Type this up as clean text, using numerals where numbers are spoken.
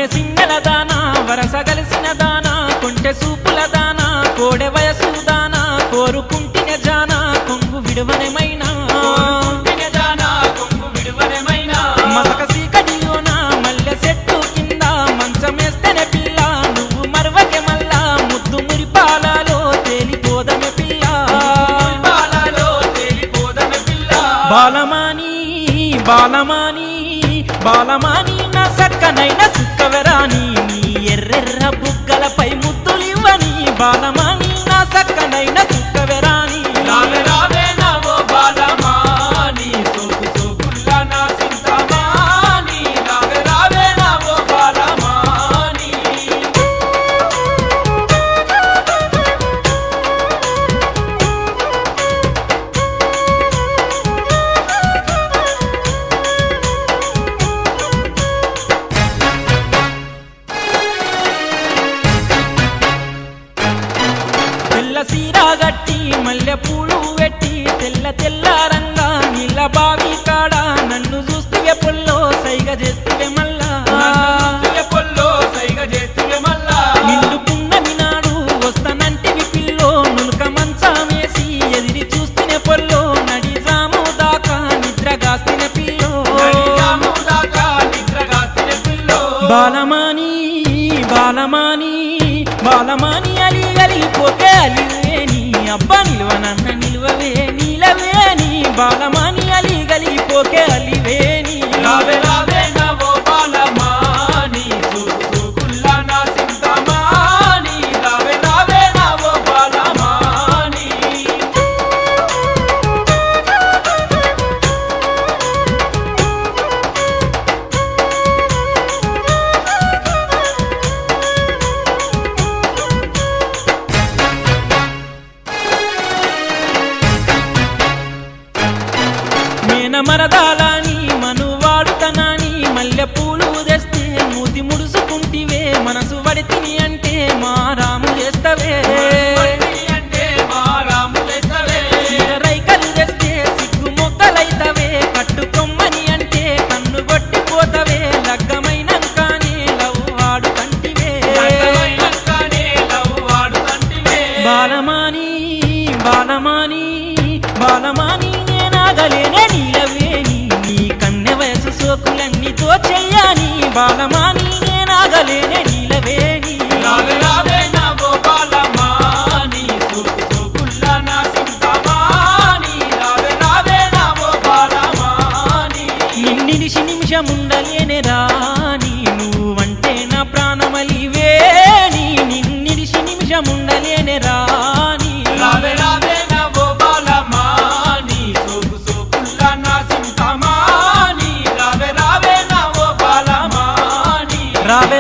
వన్నె సింగల దానా వరస గలిసిన దానా కొంటె సూపుల దానా కోడె వయసు దానా కోరుకుంటిన జానా కొంగు విడువనమైనా మసక సీకటిలోన మల్లె చెట్టు కింద మంచమేస్తేనే పిల్ల నువ్వు మరవకె మల్లా ముద్దు మురిపాలలో తేలిపోదమె పిల్ల బాలమాని బాలమాని బాలమాని నా సక్కనైన సుక్కవరాని నీ ఎర్రెర్ర బుగ్గలపై ముద్దులివ్వని బాలమాని నా సక్కనైన సుక్కవరాని సీరాగట్టి మల్లె పూలు వెట్టి తెల్ల తెల్లారంగా నీళ్ళ బావి కాడ నన్ను చూస్తే పొల్లో సైగ చేస్తే మల్లా నిండు పున్నమి నాడు వస్తానంటివి పిల్లో నునుక మంచమేసి ఎదిరి చూస్తేనే పొల్లో నడి జాము దాకా నిద్రగాస్తేనే పిల్లో బాలమాని బాలమాని బాలమాని అలి అలిపోతే అలివేని అబ్బా నిలువనన్న నిలువవే నీలవేని బాలమాని అలి గలిపోకే అలివేని మరదాలని మనువాడుతనాని మల్లె పూలు తెస్తే మూతి ముడుసుకుంటివే మనసు వడితిని అంటే మారాము చేస్తవే రైకలు తెస్తే సిగ్గు మొక్కలైతవే కట్టుకొమ్మని అంటే కన్ను కొట్టిపోతవే లగ్గమైనంకానే లవ్ ఆడుతంటివే బాలమాని బాలమాని బాలమాని నేనాగలేనే నీలవేని నీ కన్నె వయసు సోకులన్నీ తోచెయ్యాని బాలమాని నేనాగలేనే నీలవేని నిన్నిడిసి నిమిషముండలేనే రాని నువ్వంటే నా ప్రాణమలివేని నిన్నిడిసి నిమిషముండలేనే రాని రావే